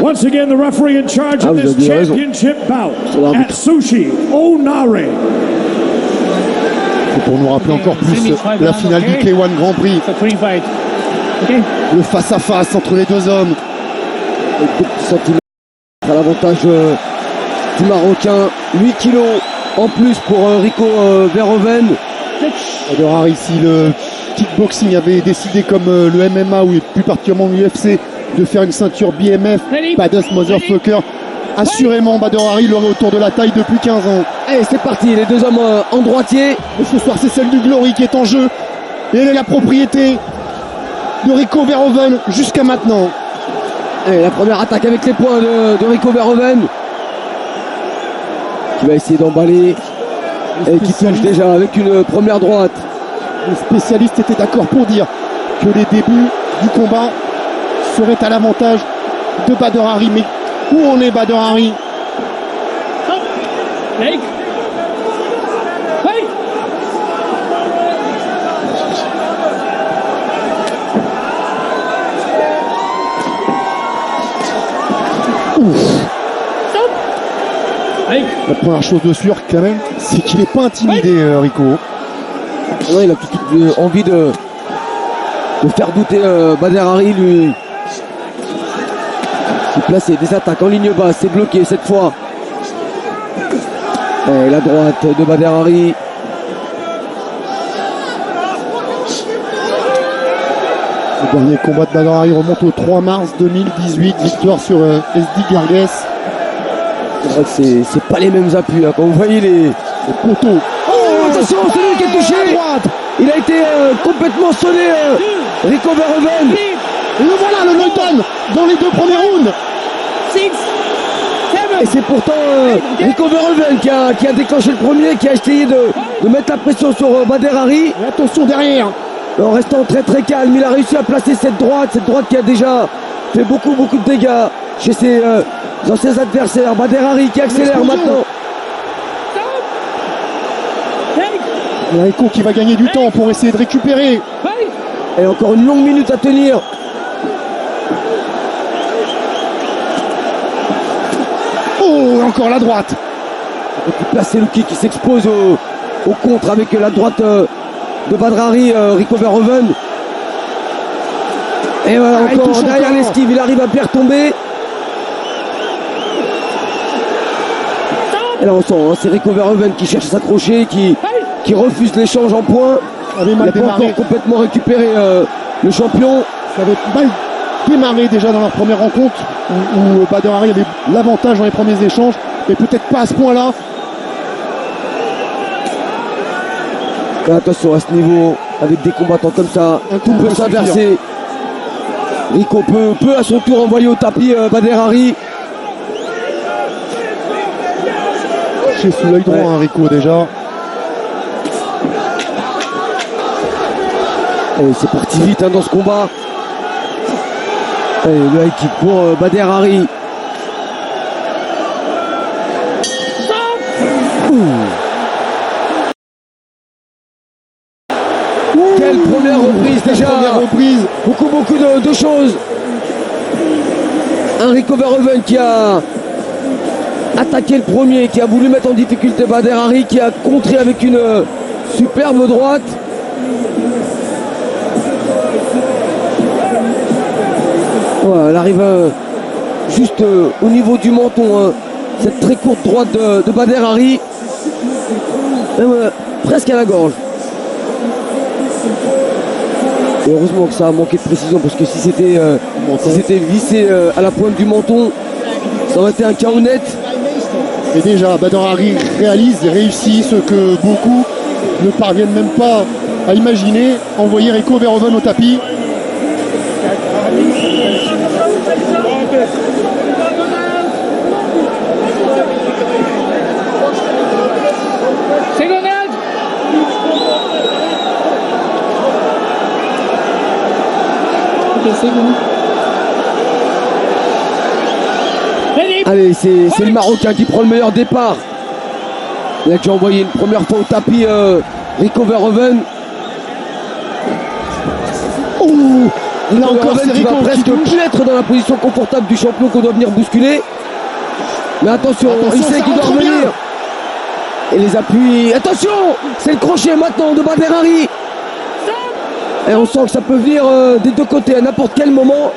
Once again, the referee in charge of this championship bout, Atsushi Onare. Et pour nous rappeler encore plus la finale du K1 Grand Prix. Le face-à-face entre les deux hommes. À l'avantage du Marocain, 8 kilos en plus pour Rico Verhoeven. Badr Hari, si le kickboxing avait décidé comme le MMA ou plus particulièrement l'UFC de faire une ceinture BMF, Badass Motherfucker, assurément Badr Hari l'aurait autour de la taille depuis 15 ans. Allez, c'est parti, les deux hommes en droitier. Et ce soir, c'est celle du Glory qui est en jeu. Et elle est la propriété de Rico Verhoeven jusqu'à maintenant. Et la première attaque avec les poings de Rico Verhoeven, qui va essayer d'emballer et qui touche déjà avec une première droite. Les spécialistes étaient d'accord pour dire que les débuts du combat seraient à l'avantage de Badr Hari. Mais où en est Badr Hari? La première chose de sûr quand même, c'est qu'il n'est pas intimidé, Rico. Ouais, il a tout envie de faire douter Badr Hari, lui. Il place des attaques en ligne basse, c'est bloqué cette fois. Et la droite de Badr Hari. Le dernier combat de Badr Hari remonte au 3 mars 2018, victoire sur SD Gargues. C'est vrai que c'est pas les mêmes appuis, hein. Quand vous voyez les poteaux. Oh, attention, c'est lui qui est touché. Il a été complètement sonné, Rico Verhoeven. Et le voilà, le knockdown dans les deux premiers rounds. Et c'est pourtant Rico Verhoeven qui a déclenché le premier, qui a essayé de mettre la pression sur Badr Hari. Et attention derrière. En restant très très calme, il a réussi à placer cette droite qui a déjà fait beaucoup de dégâts chez ses anciens adversaires. Badr Hari qui accélère maintenant. Et Rico qui va gagner du temps pour essayer de récupérer. Et encore une longue minute à tenir. Oh, encore la droite. Et puis placer le kick qui s'expose au contre avec la droite de Badr Hari, Rico Verhoeven. Et voilà, encore derrière l'esquive, il arrive à bien retomber. Et là on sent, hein, c'est Rico Verhoeven qui cherche à s'accrocher, qui refuse l'échange en points. Il n'a pas encore complètement récupéré le champion. Ça avait mal démarré déjà dans leur première rencontre où Badr Hari avait l'avantage dans les premiers échanges, mais peut-être pas à ce point-là. Attention à ce niveau, avec des combattants comme ça, tout peut s'inverser. Rico peut à son tour envoyer au tapis Badr Hari. Chez sous l'œil droit, ouais. Rico déjà. Et c'est parti vite dans ce combat. Et le high kick pour Badr Hari. Quelle première reprise déjà. Première reprise. Beaucoup de choses. Un Rico Verhoeven qui a attaqué le premier, qui a voulu mettre en difficulté Badr Hari, qui a contré avec une superbe droite. Voilà, elle arrive juste au niveau du menton, cette très courte droite de Badr Hari, presque à la gorge. Et heureusement que ça a manqué de précision, parce que si c'était vissé à la pointe du menton, ça aurait été un chaos net. Et déjà, Badr Hari réussit ce que beaucoup ne parviennent même pas à imaginer, envoyer Rico Verhoeven au tapis. Allez, c'est le Marocain qui prend le meilleur départ. Il a déjà envoyé une première fois au tapis Rico Verhoeven. Oh, Là encore, c'est qui va Rico qui presque touche. plus être dans la position confortable du champion qu'on doit venir bousculer. Mais attention, il sait ça qu'il doit rentre bien. revenir. Et les appuis. Attention, c'est le crochet maintenant de Bader Hari. Et on sent que ça peut venir des deux côtés à n'importe quel moment.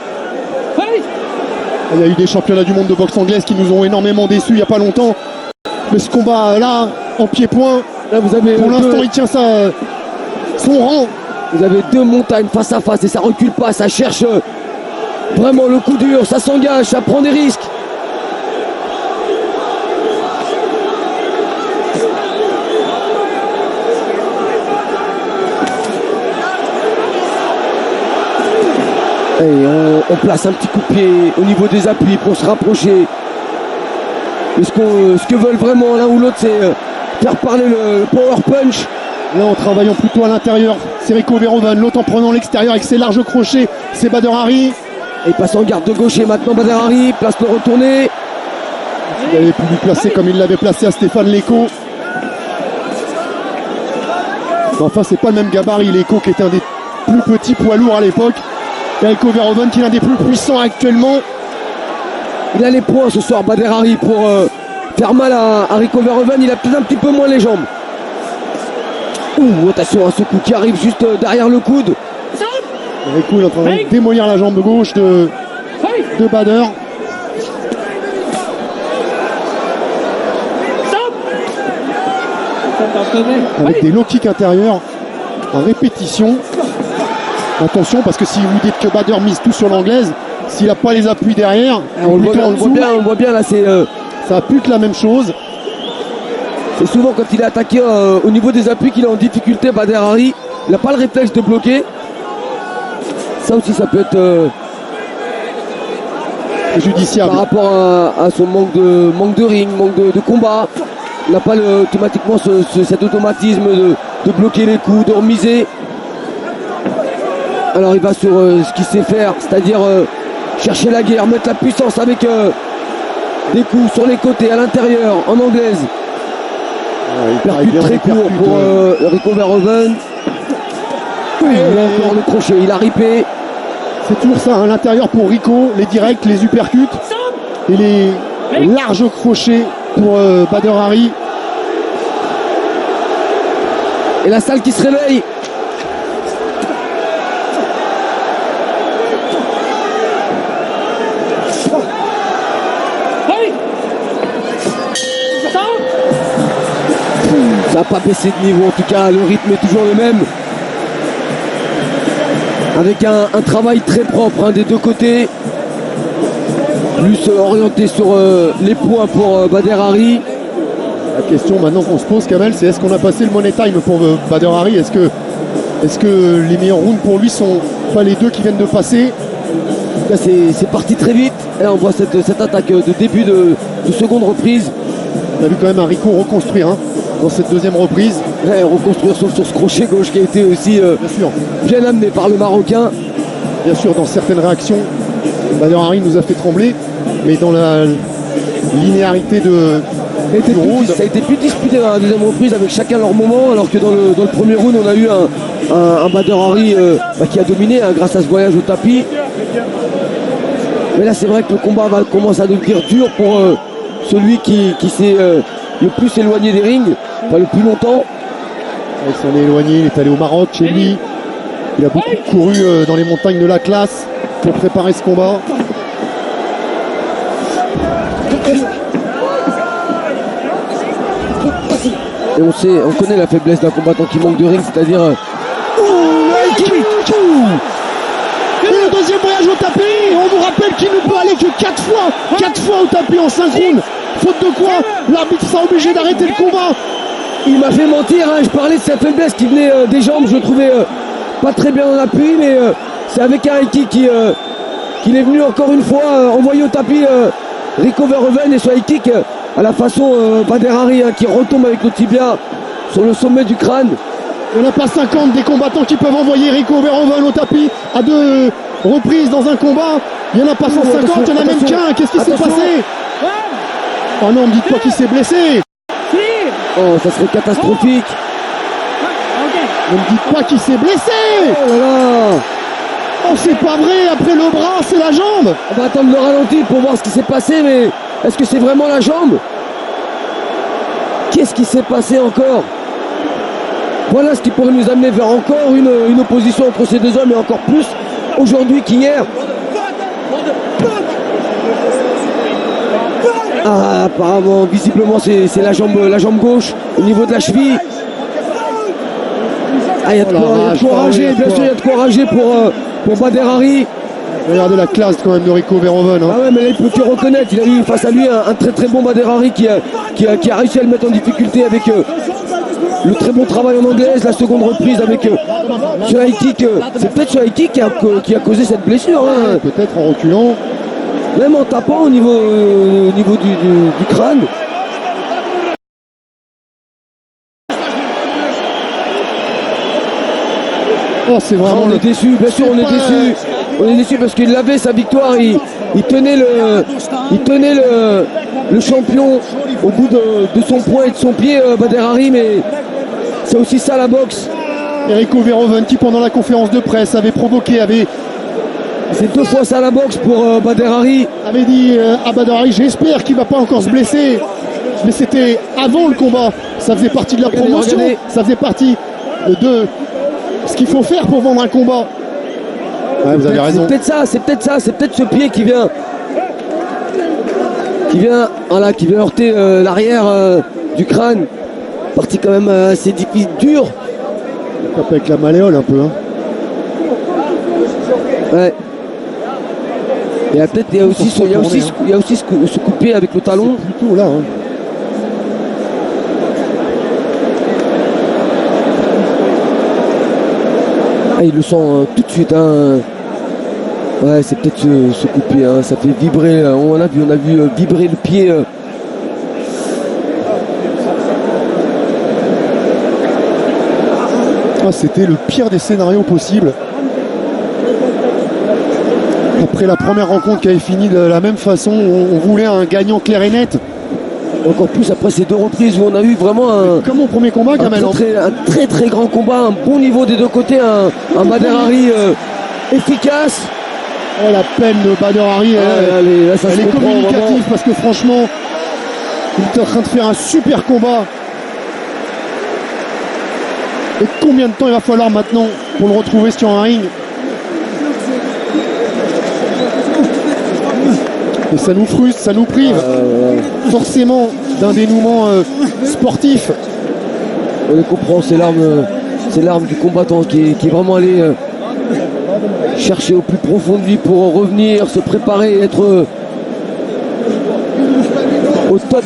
Il y a eu des championnats du monde de boxe anglaise qui nous ont énormément déçus il n'y a pas longtemps. Mais ce combat là, en pied-point, Là, vous avez pour l'instant, il tient son rang. Vous avez deux montagnes face à face et ça recule pas, ça cherche vraiment le coup dur, ça s'engage, ça prend des risques. Et on place un petit coup de pied au niveau des appuis pour se rapprocher. Mais ce que veulent vraiment l'un ou l'autre, c'est faire parler le power punch. Là, en travaillant plutôt à l'intérieur, c'est Rico Verhoeven. L'autre en prenant l'extérieur avec ses larges crochets, c'est Bader Hari. Et il passe en garde de gauche et maintenant Bader Hari place le retourné. Il avait pu lui placer comme il l'avait placé à Stéphane Leko. Mais enfin, c'est pas le même gabarit. Leko qui était un des plus petits poids lourds à l'époque. Et Rico Verhoeven qui est l'un des plus puissants actuellement. Il a les points ce soir, Bader Hari, pour faire mal à Rico Verhoeven. Il a peut-être un petit peu moins les jambes. Ouh, attention à ce coup qui arrive juste derrière le coude. Rico est en train de démolir la jambe gauche de Bader. Avec des low kicks intérieurs en répétition. Attention, parce que si vous dites que Bader mise tout sur l'anglaise, s'il n'a pas les appuis derrière, On le plutôt en dessous, voit bien là, c'est ça pue que la même chose. c'est souvent quand il est attaqué au niveau des appuis qu'il est en difficulté. Bader Hari, il n'a pas le réflexe de bloquer. Ça aussi, ça peut être Judiciable. par rapport à son manque de ring, manque de combat. Il n'a pas automatiquement cet automatisme de bloquer les coups, de remiser. Alors il va sur ce qu'il sait faire, c'est-à-dire chercher la guerre, mettre la puissance avec des coups sur les côtés, à l'intérieur, en anglaise. Percute très court pour Rico Verhoeven. Il a encore le crochet, il a ripé. C'est toujours ça, à l'intérieur pour Rico, les directs, les uppercuts et les larges crochets pour Bader Hari. Et la salle qui se réveille. Ça n'a pas baissé de niveau, en tout cas le rythme est toujours le même. Avec un travail très propre des deux côtés. Plus orienté sur les points pour Bader Hari. La question maintenant qu'on se pose, Kamel, c'est est-ce qu'on a passé le money time pour Bader Hari? Est-ce que les meilleurs rounds pour lui sont pas les deux qui viennent de passer? Là c'est parti très vite. Et là, on voit cette attaque de début de seconde reprise. On a vu quand même un Rico reconstruire dans cette deuxième reprise. Ouais, reconstruire sauf sur ce crochet gauche qui a été aussi bien amené par le Marocain. Bien sûr, dans certaines réactions, Bader Hari nous a fait trembler, mais dans la linéarité ça a été plus disputé dans la deuxième reprise avec chacun leur moment, alors que dans le premier round on a eu un Bader Hari qui a dominé grâce à ce voyage au tapis. Mais là c'est vrai que le combat commence à devenir dur pour celui qui s'est le plus éloigné des rings, le plus longtemps. Il s'en est éloigné, il est allé au Maroc chez lui. Il a beaucoup couru dans les montagnes de l'Atlas pour préparer ce combat. Et on connaît la faiblesse d'un combattant qui manque de ring, c'est-à-dire Et le deuxième voyage au tapis, on vous rappelle qu'il ne peut aller que 4 fois au tapis en synchrone. Faute de quoi, l'arbitre sera obligé d'arrêter le combat. il m'a fait mentir, je parlais de sa faiblesse qui venait des jambes, je le trouvais pas très bien en appui, mais c'est avec un high kick qu'il est venu encore une fois envoyer au tapis Rico Verhoeven, et ce high kick à la façon Bader Hari qui retombe avec le tibia sur le sommet du crâne. Il n'y en a pas 50 des combattants qui peuvent envoyer Rico Verhoeven au tapis à 2 reprises dans un combat. Il n'y en a pas 150, il n'y en a même qu'un. Qu'est-ce qui s'est passé? Oh non, ne me dites pas qu'il s'est blessé. Oh, ça serait catastrophique. Ne me dites pas qu'il s'est blessé. Oh là là. Oh, c'est pas vrai, après le bras, c'est la jambe. On va attendre le ralenti pour voir ce qui s'est passé, mais est-ce que c'est vraiment la jambe? Qu'est-ce qui s'est passé encore? Voilà ce qui pourrait nous amener vers encore une opposition entre ces deux hommes, et encore plus aujourd'hui qu'hier. Ah, apparemment, visiblement, c'est la jambe gauche au niveau de la cheville. Ah, il y a de quoi rager, bien sûr, il y a de quoi rager pour Bader Hari. Regardez la classe quand même de Rico Verhoeven. Hein. Ah ouais, mais là, il peut que reconnaître. Il a eu face à lui un très très bon Bader Hari qui a réussi à le mettre en difficulté avec le très bon travail en anglaise, la seconde reprise avec ce high kick. C'est peut-être ce high kick qui a causé cette blessure. Hein. Peut-être en reculant. Même en tapant au niveau du crâne. Oh, c'est vraiment on est déçu, bien sûr, on est déçu. On est déçu parce qu'il avait sa victoire, il tenait le champion au bout de son poing et de son pied, Bader Hari, mais c'est aussi ça la boxe. Rico Verhoeven qui pendant la conférence de presse avait provoqué, c'est 2 fois ça la boxe pour Bader Hari. Avait dit à Bader Hari, j'espère qu'il va pas encore se blesser. Mais c'était avant le combat, ça faisait partie de la promotion, ça faisait partie de ce qu'il faut faire pour vendre un combat. Ouais, vous avez raison. C'est peut-être ce pied qui vient heurter l'arrière du crâne. Partie quand même assez difficile, dure. Il tape avec la malléole un peu. Hein. Ouais. Il y a aussi ce coup de pied avec le talon. C'est plutôt là. Hein. Ah, il le sent tout de suite. Hein. Ouais, c'est peut-être ce coup de pied. Hein. Ça fait vibrer. On a vu vibrer le pied. Ah, c'était le pire des scénarios possibles. Après la première rencontre qui avait fini de la même façon, on voulait un gagnant clair et net. Encore plus après ces 2 reprises où on a eu vraiment comme au premier combat, Kamel. Un très très grand combat, un bon niveau des deux côtés, un Bader Hari efficace. Oh, la peine de Bader Hari, elle est communicative vraiment. Parce que franchement, il est en train de faire un super combat. Et combien de temps il va falloir maintenant pour le retrouver sur un ring? Et ça nous frustre, ça nous prive forcément d'un dénouement sportif. On les comprend, c'est l'arme du combattant qui est vraiment allé chercher au plus profond de lui pour revenir, se préparer, être au top.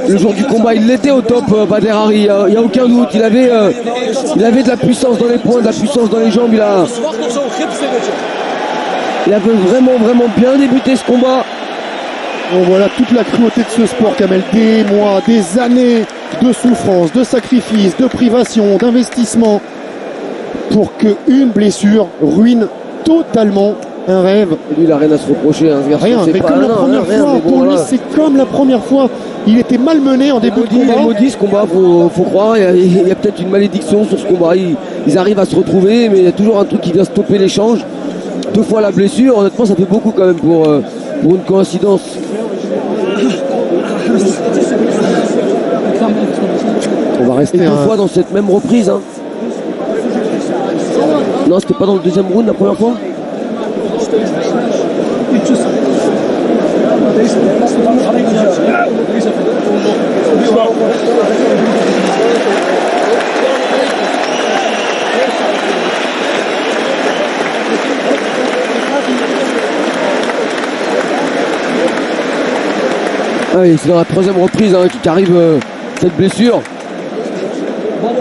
Le jour du combat, il était au top, Bader Hari, il n'y a aucun doute. Il avait de la puissance dans les poings, de la puissance dans les jambes. Il avait vraiment bien débuté ce combat. Bon, voilà toute la cruauté de ce sport, Kamel. Des mois, des années de souffrance, de sacrifice, de privation, d'investissement pour qu'une blessure ruine totalement un rêve. Lui, il n'a rien à se reprocher. Hein, rien, mais comme la première fois, pour lui, c'est comme la première fois. Il était malmené en début de combat. Il est maudit ce combat, faut croire. Il y a peut-être une malédiction sur ce combat. Ils arrivent à se retrouver, mais il y a toujours un truc qui vient stopper l'échange. 2 fois la blessure, honnêtement, ça fait beaucoup quand même pour une coïncidence. On va rester 2 fois dans cette même reprise. Hein. Non, c'était pas dans le deuxième round la première fois. Ah oui, c'est dans la 3e reprise hein, qu'arrive cette blessure.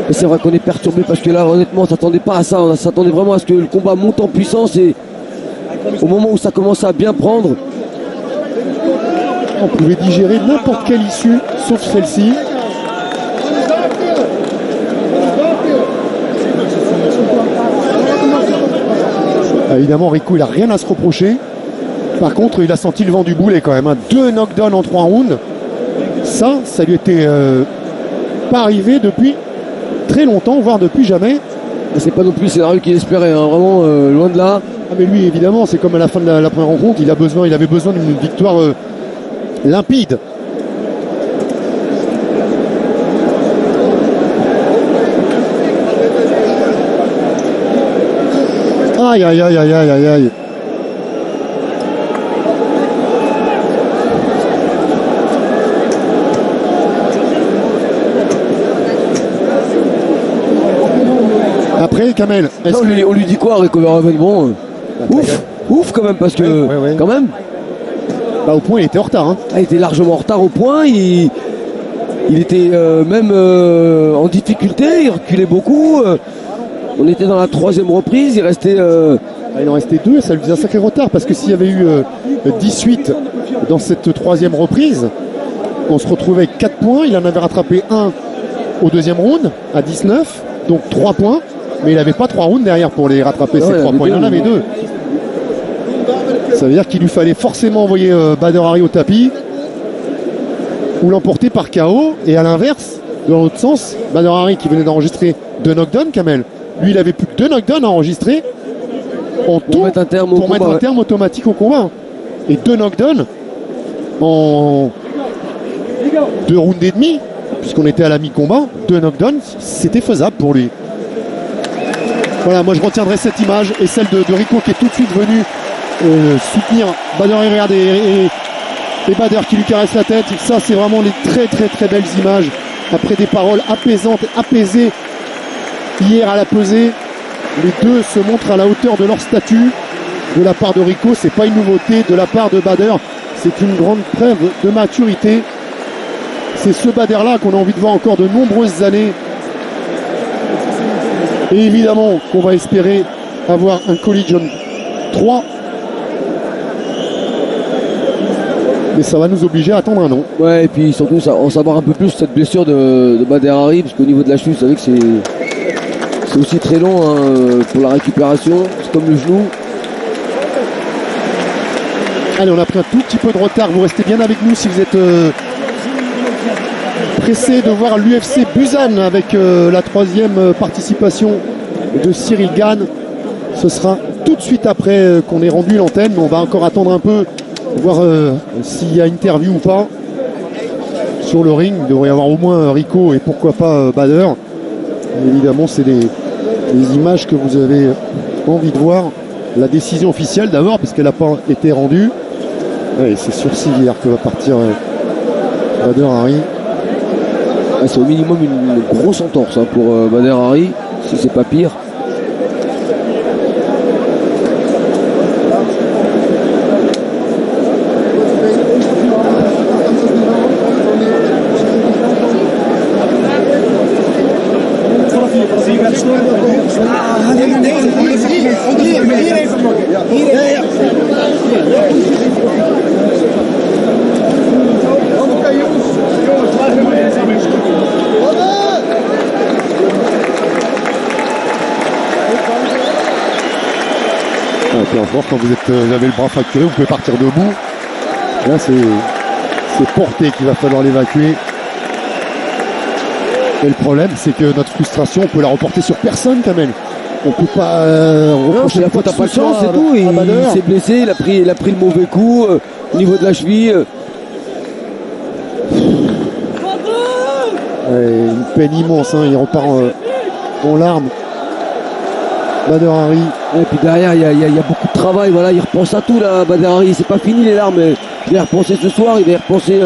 Et c'est vrai qu'on est perturbé parce que là, honnêtement, on ne s'attendait pas à ça. On s'attendait vraiment à ce que le combat monte en puissance et au moment où ça commence à bien prendre, on pouvait digérer n'importe quelle issue, sauf celle-ci. Évidemment, Rico, il n'a rien à se reprocher. Par contre, il a senti le vent du boulet quand même. Hein. 2 knockdowns en 3 rounds. Ça lui était pas arrivé depuis très longtemps, voire depuis jamais. C'est pas non plus le scénario qu'il espérait, hein. Vraiment loin de là. Ah mais lui évidemment c'est comme à la fin de la première rencontre, il avait besoin d'une victoire limpide. Aïe aïe aïe aïe aïe aïe aïe. Après Kamel, Non, on lui dit quoi, Rico Verhoeven? Bon, ouf quand même, parce que quand même. Bah, au point il était en retard. Hein. Ah, il était largement en retard au point. Il était même en difficulté. Il reculait beaucoup. On était dans la 3e reprise. Il restait. Il en restait 2. Ça lui faisait un sacré retard parce que s'il y avait eu 18 dans cette 3e reprise, on se retrouvait avec 4 points. Il en avait rattrapé 1 au 2e round à 19, donc 3 points. Mais il n'avait pas 3 rounds derrière pour les rattraper, ces 3 points. Il en avait 2. Ça veut dire qu'il lui fallait forcément envoyer Badr Hari au tapis ou l'emporter par KO. Et à l'inverse, dans l'autre sens, Badr Hari qui venait d'enregistrer 2 knockdowns, Kamel. Lui, il avait plus que 2 knockdowns à enregistrer en tout pour mettre un terme automatique au combat. Et 2 knockdowns en 2 rounds et demi, puisqu'on était à la mi-combat. 2 knockdowns, c'était faisable pour lui. Voilà, moi je retiendrai cette image et celle de Rico qui est tout de suite venu soutenir Badr Hari. Regardez, et Badr qui lui caresse la tête. Ça, c'est vraiment les très très très belles images après des paroles apaisantes, apaisées hier à la pesée. Les deux se montrent à la hauteur de leur statut. De la part de Rico, c'est pas une nouveauté. De la part de Badr, c'est une grande preuve de maturité. C'est ce Badr là qu'on a envie de voir encore de nombreuses années. Et évidemment qu'on va espérer avoir un Collision 3. Mais ça va nous obliger à attendre un an. Ouais, et puis surtout en savoir un peu plus cette blessure de Badr Hari, parce qu'au niveau de la cheville, vous savez que c'est aussi très long hein, pour la récupération. C'est comme le genou. Allez, on a pris un tout petit peu de retard. Vous restez bien avec nous si vous êtes pressé de voir l'UFC Busan avec la 3e participation de Cyril Gane. Ce sera tout de suite après qu'on ait rendu l'antenne. On va encore attendre un peu, voir s'il y a interview ou pas sur le ring. Il devrait y avoir au moins Rico et pourquoi pas Badr. Évidemment, c'est les images que vous avez envie de voir. La décision officielle d'abord, puisqu'elle n'a pas été rendue. Ouais, c'est sur civière que va partir Badr Hari. Ah, c'est au minimum une grosse entorse hein, pour Badr Hari, si c'est pas pire. Quand vous avez le bras fracturé, vous pouvez partir debout. Là, c'est porté qu'il va falloir l'évacuer. Et le problème, c'est que notre frustration, on peut la reporter sur personne, Kamel. On peut pas reprocher la faute, t'as pas de chance, c'est tout. Il s'est blessé, il a pris le mauvais coup au niveau de la cheville. Une peine immense, hein. Il repart en larmes. Badr Hari. Et puis derrière, il y a beaucoup de travail. Voilà, il repense à tout là, Badr Hari. C'est pas fini les larmes. Il va y repenser ce soir, il va y repenser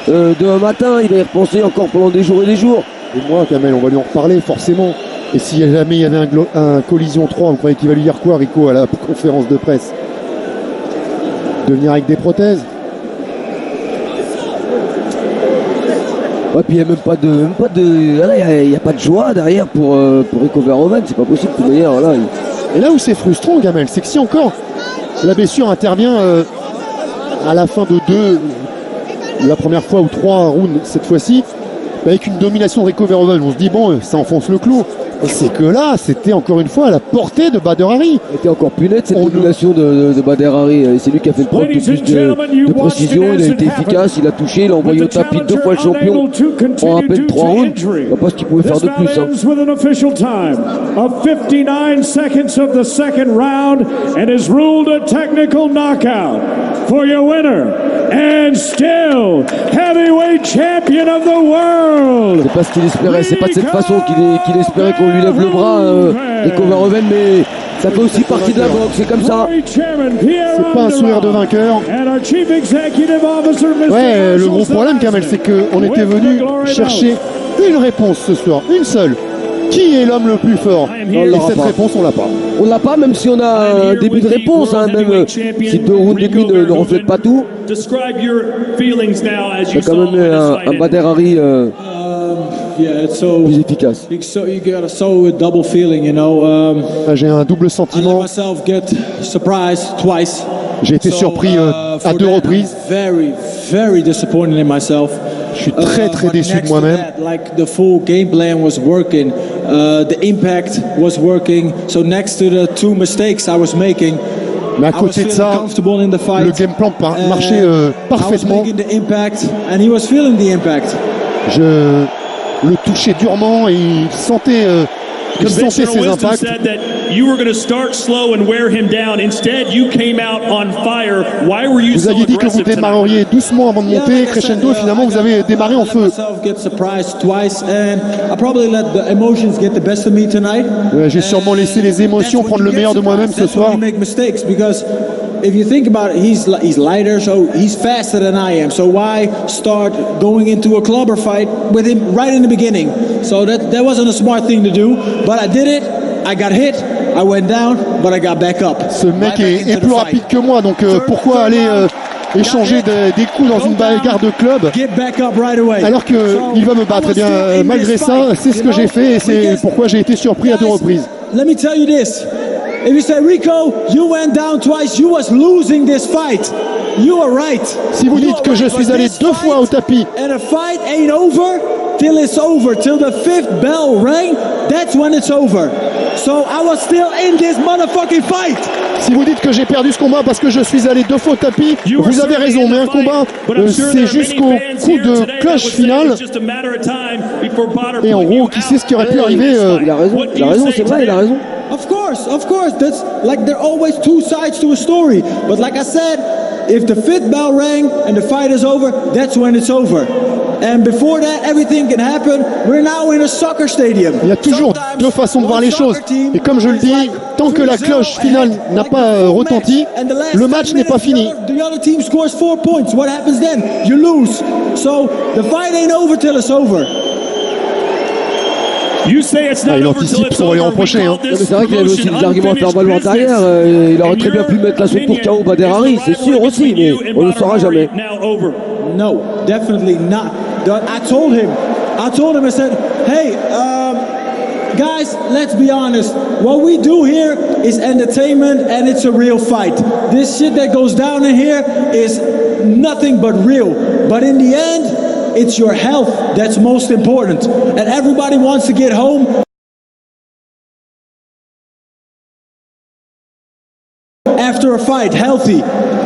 demain matin, il va y repenser encore pendant des jours et des jours. Et moi, Kamel, on va lui en reparler forcément. Et si jamais il y avait un Collision 3, vous croyez qu'il va lui dire quoi, Rico, à la conférence de presse? De venir avec des prothèses? Ouais, puis il n'y a même pas de y a pas de joie derrière pour Rico Verhoeven, c'est pas possible de toute manière. Là, Et là où c'est frustrant, Kamel, c'est que si encore la blessure intervient à la fin de 2, la première fois ou 3 rounds cette fois-ci, avec une domination de Rico Verhoeven, on se dit bon, ça enfonce le clou. c'est que là, c'était encore une fois à la portée de Badr Hari. Était encore plus net cette domination de Badr Hari. Et c'est lui qui a fait le preuve de plus de précision. Il a été efficace, il a touché, il a envoyé au tapis 2 fois le champion en à peine 3 rounds. Je ne vois pas ce qu'il pouvait faire de plus. With an official time of 59 seconds of the second round, and is ruled a technical knockout for your winner and still heavyweight champion of the world. C'est pas ce qu'il espérait, c'est pas de cette façon qu'il espérait qu'on lui lève le bras, Rico Verhoeven, mais ça fait aussi partie de la boxe, c'est comme ça. C'est pas un sourire de vainqueur. Ouais, le gros problème, Kamel, c'est qu'on était venu chercher une réponse ce soir, une seule. Qui est l'homme le plus fort? Et cette réponse, on l'a pas. On l'a pas, même si on a un début de réponse, hein, même si 2 rounds et demi ne reflètent pas tout. C'est quand même un Badr Hari plus efficace. J'ai un double sentiment. J'ai été surpris à 2 reprises. Je suis très déçu de moi-même. The full game plan was working, the impact was working. So next to the 2 mistakes I was making, mais à côté de ça, le game plan marchait parfaitement. Je le touchais durement et il sentait ses impacts. Vous aviez dit que vous démarreriez doucement avant de monter, crescendo, et finalement vous avez démarré en feu. J'ai sûrement laissé les émotions prendre le meilleur de moi-même ce soir. If you think about it, he's lighter, so he's faster than I am. So why start going into a clubber fight with him right in the beginning? So that wasn't a smart thing to do, but I did it. I got hit, I went down, but I got back up. Ce mec est plus rapide que moi, donc pourquoi aller échanger des coups dans une bagarre de club alors qu'il va me battre? Eh bien, malgré ça, c'est ce que j'ai fait et c'est pourquoi j'ai été surpris à 2 reprises. Let me tell you this. If you say, Rico, you went down twice, you was losing this fight. You are right. Si vous dites que je suis allé 2 fois au tapis, and the fight ain't over till it's over, till the 5th bell rang, that's when it's over. So I was still in this motherfucking fight. Si vous dites que j'ai perdu ce combat parce que je suis allé 2 fois au tapis, vous avez raison, mais un combat, c'est jusqu'au coup de cloche finale. Et en gros, qui sait ce qui aurait pu arriver? Il a raison, c'est vrai, il a raison. Of course, that's like there are always 2 sides to a story. But like I said, if the 5th bell rang and the fight is over, that's when it's over. And before that, everything can happen. We're now in a soccer stadium. Il y a toujours 2 façons de voir les choses. Et comme je le dis, tant que la cloche finale n'a pas retenti, le match n'est pas fini. The other team scores 4 points. What happens then? You lose. So the fight ain't over till it's over. Il anticipe ce qu'on va lui reprocher. C'est vrai qu'il avait aussi des arguments à faire valoir derrière. Il aurait très bien pu mettre la sauce pour KO Badr Hari, c'est sûr aussi, mais on ne le saura jamais. No, definitely not. I told him, I said, hey, guys, let's be honest. What we do here is entertainment and it's a real fight. This shit that goes down in here is nothing but real. But in the end, it's your health that's most important. And everybody wants to get home after a fight, healthy.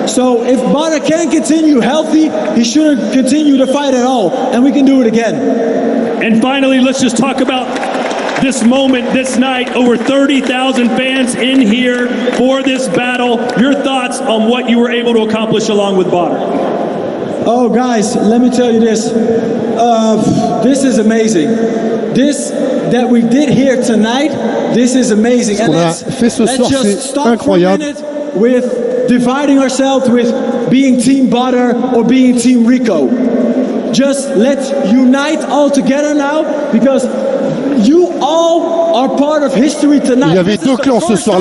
So if Badr can't continue healthy, he shouldn't continue to fight at all. And we can do it again. And finally, let's just talk about this moment, this night. Over 30,000 fans in here for this battle. Your thoughts on what you were able to accomplish along with Badr? Oh, guys, let me tell you this. This is amazing. This that we did here tonight, this is amazing. Ce qu'on a fait ce soir, c'est incroyable. With dividing ourselves with being Team Badr or being Team Rico. Just let's unite all together now because you all are part of history tonight. Il y avait 2 clans ce soir,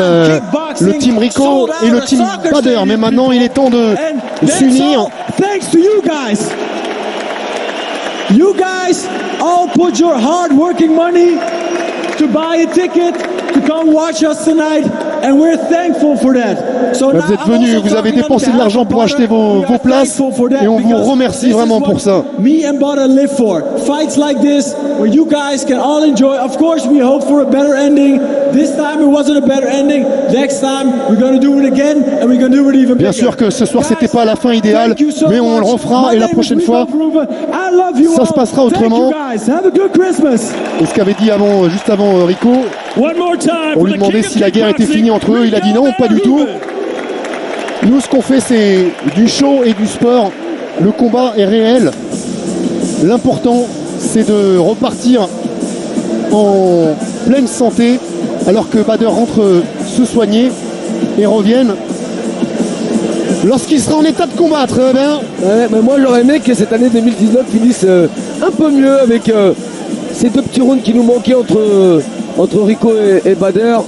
le Team Rico et le Team Badr, mais maintenant il est temps de s'unir. Thanks to you guys. You guys all put your hard working money to buy a ticket, to to come watch us tonight, and we're thankful for that. So Vous êtes venus, vous avez dépensé de l'argent pour acheter vos places et on vous remercie vraiment pour ça. Me and Butter live for fights like this where you guys can all enjoy. Of course, we hope for a better ending. This time it wasn't a better ending. Next time we're going to do it again and we're going to do it even bigger. Bien sûr que ce soir c'était pas la fin idéale, mais on le refera et la prochaine fois ça se passera autrement. Et ce qu'avait dit juste avant Rico, One more time on for lui the demandait king of si la guerre était kickboxing, finie entre eux, il a dit non, pas du tout. Nous, ce qu'on fait, c'est du show et du sport. Le combat est réel. L'important, c'est de repartir en pleine santé, alors que Bader rentre se soigner et revienne lorsqu'il sera en état de combattre. Ouais, mais moi j'aurais aimé que cette année 2019 finisse un peu mieux avec ces deux petits rounds qui nous manquaient entre Rico et Bader.